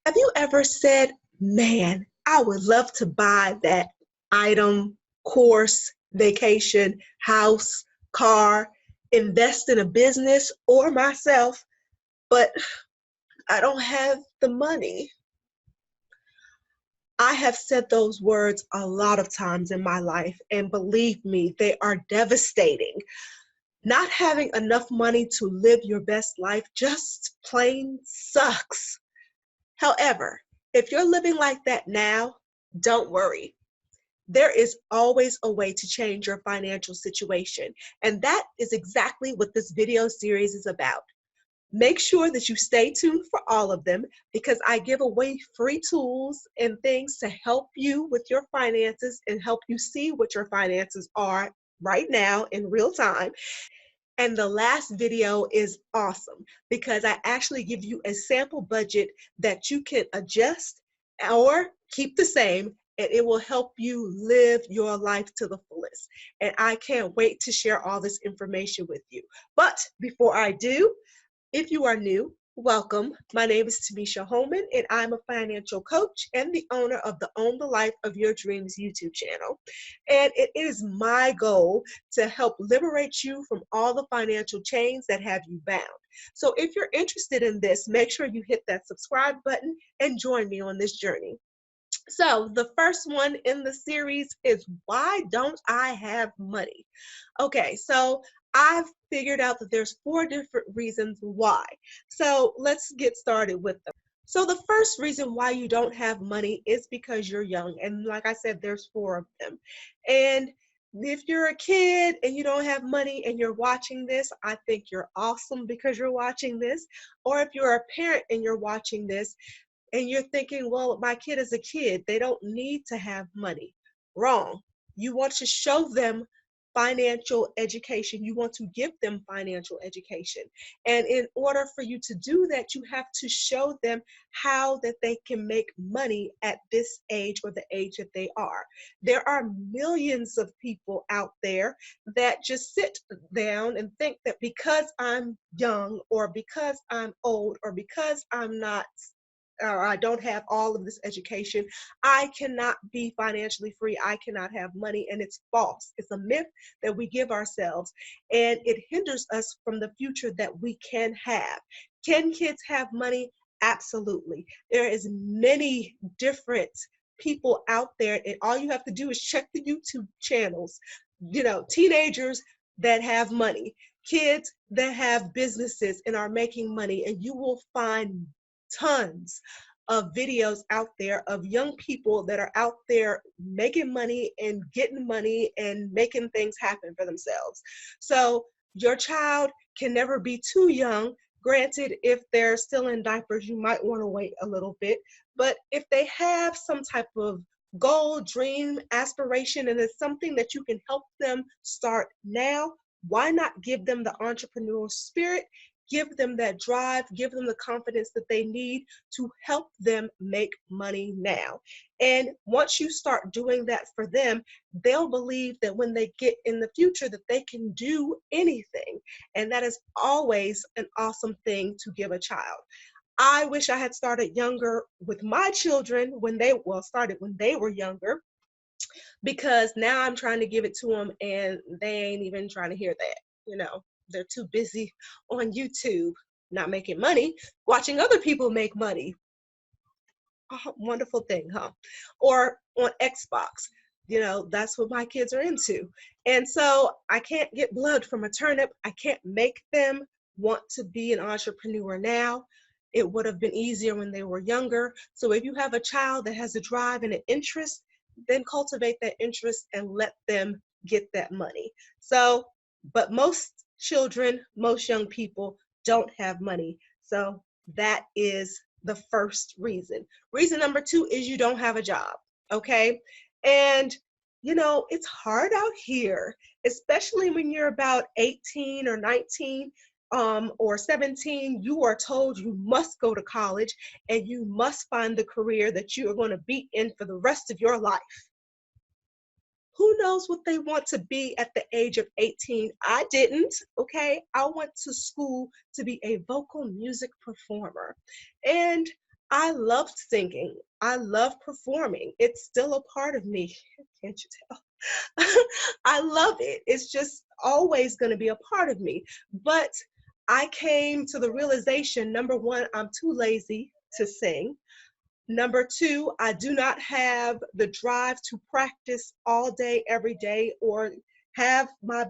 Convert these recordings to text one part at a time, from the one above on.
Have you ever said, man, I would love to buy that item, course, vacation, house, car, invest in a business or myself, but I don't have the money? I have said those words a lot of times in my life, and believe me, they are devastating. Not having enough money to live your best life just plain sucks. However, if you're living like that now, don't worry. There is always a way to change your financial situation. And that is exactly what this video series is about. Make sure that you stay tuned for all of them because I give away free tools and things to help you with your finances and help you see what your finances are right now in real time. And the last video is awesome because I actually give you a sample budget that you can adjust or keep the same, and it will help you live your life to the fullest. And I can't wait to share all this information with you. But before I do, if you are new, welcome. My name is Tamisha Holman, and I'm a financial coach and the owner of the Own the Life of Your Dreams YouTube channel. And it is my goal to help liberate you from all the financial chains that have you bound. So if you're interested in this, make sure you hit that subscribe button and join me on this journey. So the first one in the series is, why don't I have money? Okay, so I've figured out that there's 4 different reasons why. So let's get started with them. So the first reason why you don't have money is because you're young. And like I said, there's 4 of them. And if you're a kid and you don't have money and you're watching this, I think you're awesome because you're watching this. Or if you're a parent and you're watching this, and you're thinking, well, my kid is a kid, they don't need to have money. Wrong. You want to show them financial education. You want to give them financial education. And in order for you to do that, you have to show them how that they can make money at this age or the age that they are. There are millions of people out there that just sit down and think that because I'm young or because I'm old or because I'm not or I don't have all of this education, I cannot be financially free. I cannot have money. And it's false. It's a myth that we give ourselves, and it hinders us from the future that we can have. Can kids have money? Absolutely. There is many different people out there, and all you have to do is check the YouTube channels. Teenagers that have money, kids that have businesses and are making money, and you will find tons of videos out there of young people that are out there making money and getting money and making things happen for themselves. So your child can never be too young. Granted, if they're still in diapers, you might want to wait a little bit. But if they have some type of goal, dream, aspiration, and it's something that you can help them start now, why not give them the entrepreneurial spirit? Give them that drive, give them the confidence that they need to help them make money now. And once you start doing that for them, they'll believe that when they get in the future that they can do anything. And that is always an awesome thing to give a child. I wish I had started younger with my children started when they were younger, because now I'm trying to give it to them and they ain't even trying to hear that. They're too busy on YouTube, not making money, watching other people make money. Oh, wonderful thing, huh? Or on Xbox. That's what my kids are into. And so I can't get blood from a turnip. I can't make them want to be an entrepreneur now. It would have been easier when they were younger. So if you have a child that has a drive and an interest, then cultivate that interest and let them get that money. But most children, most young people don't have money. So that is the first reason. Reason number 2 is you don't have a job, okay? And it's hard out here, especially when you're about 18 or 19 or 17. You are told you must go to college and you must find the career that you are going to be in for the rest of your life. Who knows what they want to be at the age of 18? I didn't, okay? I went to school to be a vocal music performer. And I loved singing. I love performing. It's still a part of me. Can't you tell? I love it. It's just always going to be a part of me. But I came to the realization, number one, I'm too lazy to sing. Number two, I do not have the drive to practice all day, every day, or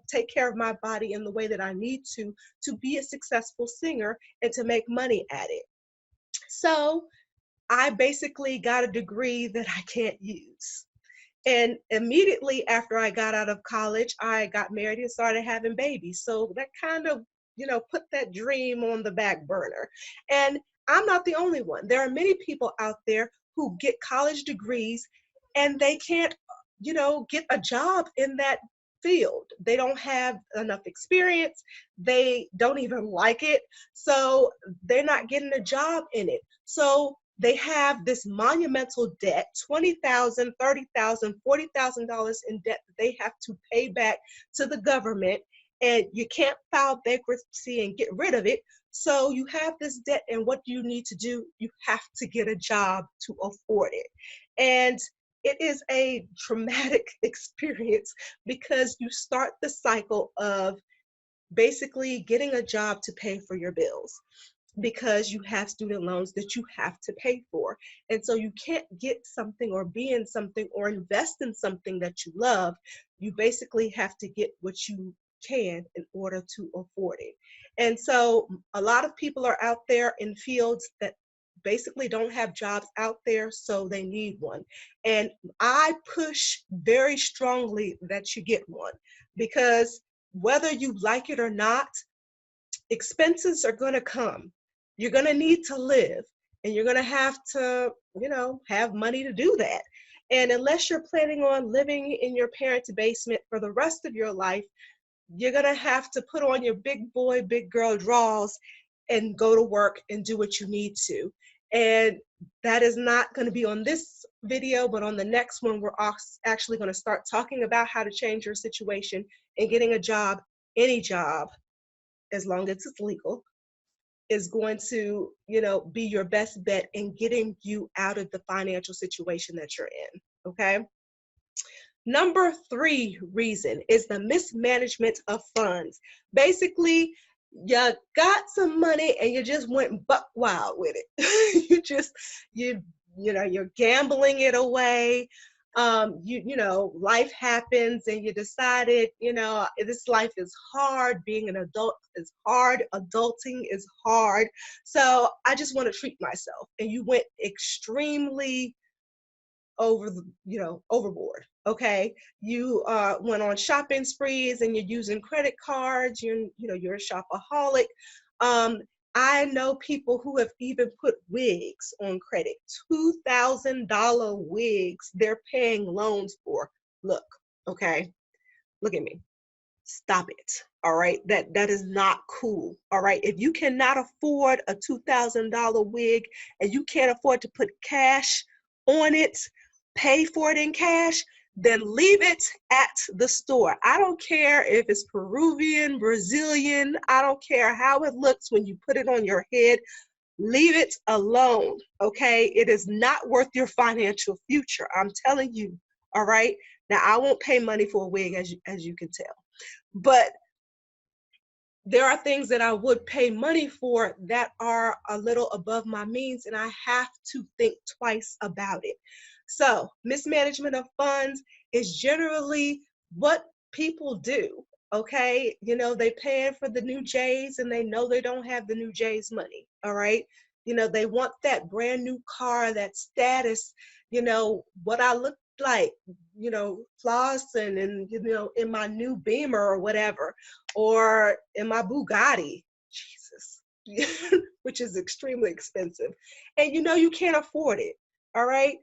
take care of my body in the way that I need to be a successful singer and to make money at it. So I basically got a degree that I can't use. And immediately after I got out of college, I got married and started having babies. So that kind of, put that dream on the back burner. And I'm not the only one. There are many people out there who get college degrees and they can't, get a job in that field. They don't have enough experience. They don't even like it. So they're not getting a job in it. So they have this monumental debt, $20,000, $30,000, $40,000 in debt that they have to pay back to the government, and you can't file bankruptcy and get rid of it. So you have this debt, and what do you need to do? You have to get a job to afford it. And it is a traumatic experience because you start the cycle of basically getting a job to pay for your bills, because you have student loans that you have to pay for. And so you can't get something or be in something or invest in something that you love. You basically have to get what you can in order to afford it. And so a lot of people are out there in fields that basically don't have jobs out there, so they need one. And I push very strongly that you get one, because whether you like it or not, expenses are going to come. You're going to need to live, and you're going to have to, have money to do that. And unless you're planning on living in your parents' basement for the rest of your life, you're going to have to put on your big boy, big girl drawers and go to work and do what you need to. And that is not going to be on this video, but on the next one, we're actually going to start talking about how to change your situation and getting a job, any job, as long as it's legal, is going to, be your best bet in getting you out of the financial situation that you're in. Okay. Number three reason is the mismanagement of funds. Basically, you got some money and you just went buck wild with it. You're gambling it away. Life happens and you decided, this life is hard. Being an adult is hard. Adulting is hard. So I just want to treat myself. And you went extremely overboard. Okay. You went on shopping sprees and you're using credit cards. You're a shopaholic. I know people who have even put wigs on credit, $2,000 wigs they're paying loans for. Look, okay, look at me. Stop it. All right. That is not cool. All right. If you cannot afford a $2,000 wig and you can't afford to put cash on it, pay for it in cash, then leave it at the store. I don't care if it's Peruvian, Brazilian, I don't care how it looks when you put it on your head. Leave it alone, okay? It is not worth your financial future. I'm telling you, all right? Now, I won't pay money for a wig, as you can tell. But there are things that I would pay money for that are a little above my means, and I have to think twice about it. So mismanagement of funds is generally what people do. Okay, they paying for the new J's and they know they don't have the new J's money. All right, they want that brand new car, that status, what I look like, flossing and in my new Beamer or whatever, or in my Bugatti, Jesus, which is extremely expensive, and you can't afford it. All right,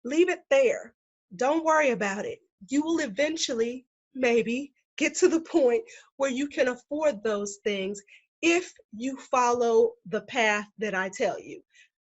leave it there. Don't worry about it. You will eventually maybe get to the point where you can afford those things if you follow the path that I tell you.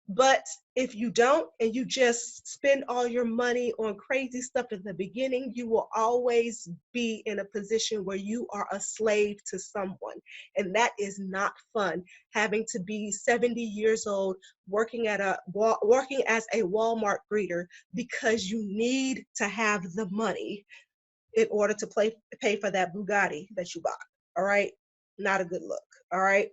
But if you don't and you just spend all your money on crazy stuff at the beginning, you will always be in a position where you are a slave to someone. And that is not fun. Having to be 70 years old working working as a Walmart greeter because you need to have the money in order to pay for that Bugatti that you bought. All right? Not a good look. All right?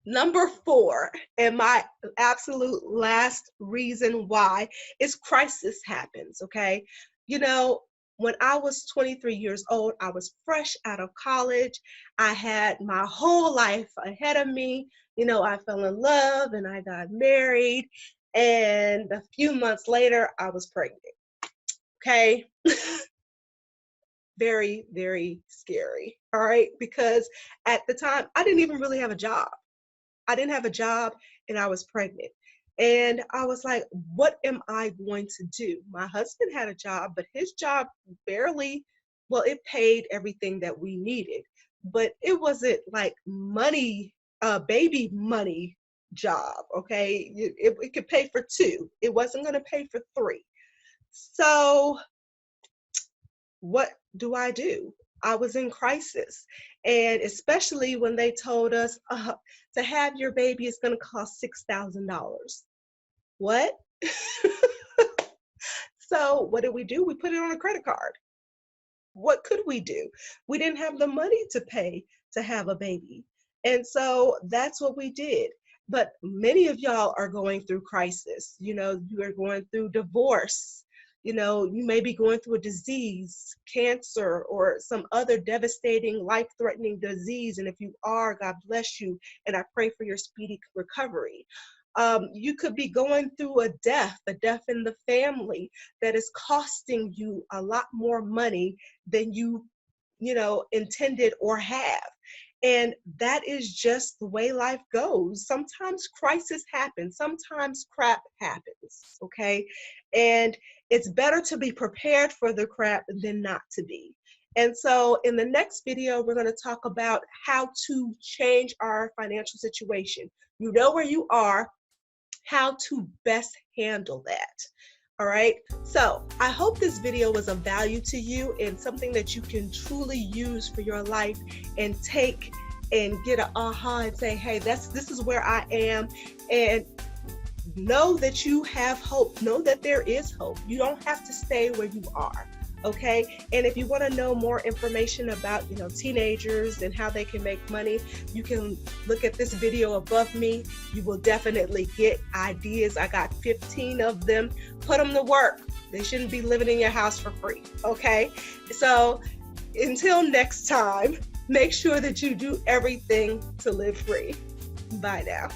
Number 4, and my absolute last reason why, is crisis happens, okay? You know, when I was 23 years old, I was fresh out of college. I had my whole life ahead of me. I fell in love and I got married. And a few months later, I was pregnant, okay? Very, very scary, all right? Because at the time, I didn't even really have a job. I didn't have a job and I was pregnant. And I was like, what am I going to do? My husband had a job, but his job barely, well, it paid everything that we needed, but it wasn't like money, baby money job, okay? It could pay for 2. It wasn't going to pay for 3. So what do I do? I was in crisis. And especially when they told us to have your baby is going to cost $6,000. What? So what did we do? We put it on a credit card. What could we do? We didn't have the money to pay to have a baby. And so that's what we did. But many of y'all are going through crisis. You are going through divorce. You may be going through a disease, cancer, or some other devastating, life-threatening disease. And if you are, God bless you. And I pray for your speedy recovery. You could be going through a death in the family that is costing you a lot more money than you intended or have. And that is just the way life goes. Sometimes crisis happens, sometimes crap happens, okay? And it's better to be prepared for the crap than not to be. And so in the next video, we're going to talk about how to change our financial situation. You know where you are, how to best handle that. All right, so I hope this video was of value to you and something that you can truly use for your life and take and get an aha and say, hey, this is where I am, and know that you have hope. Know that there is hope. You don't have to stay where you are. Okay, and if you want to know more information about teenagers and how they can make money, you can look at this video above me. You will definitely get ideas. I got 15 of them. Put them to work. They shouldn't be living in your house for free. Okay, so until next time, make sure that you do everything to live free. Bye now.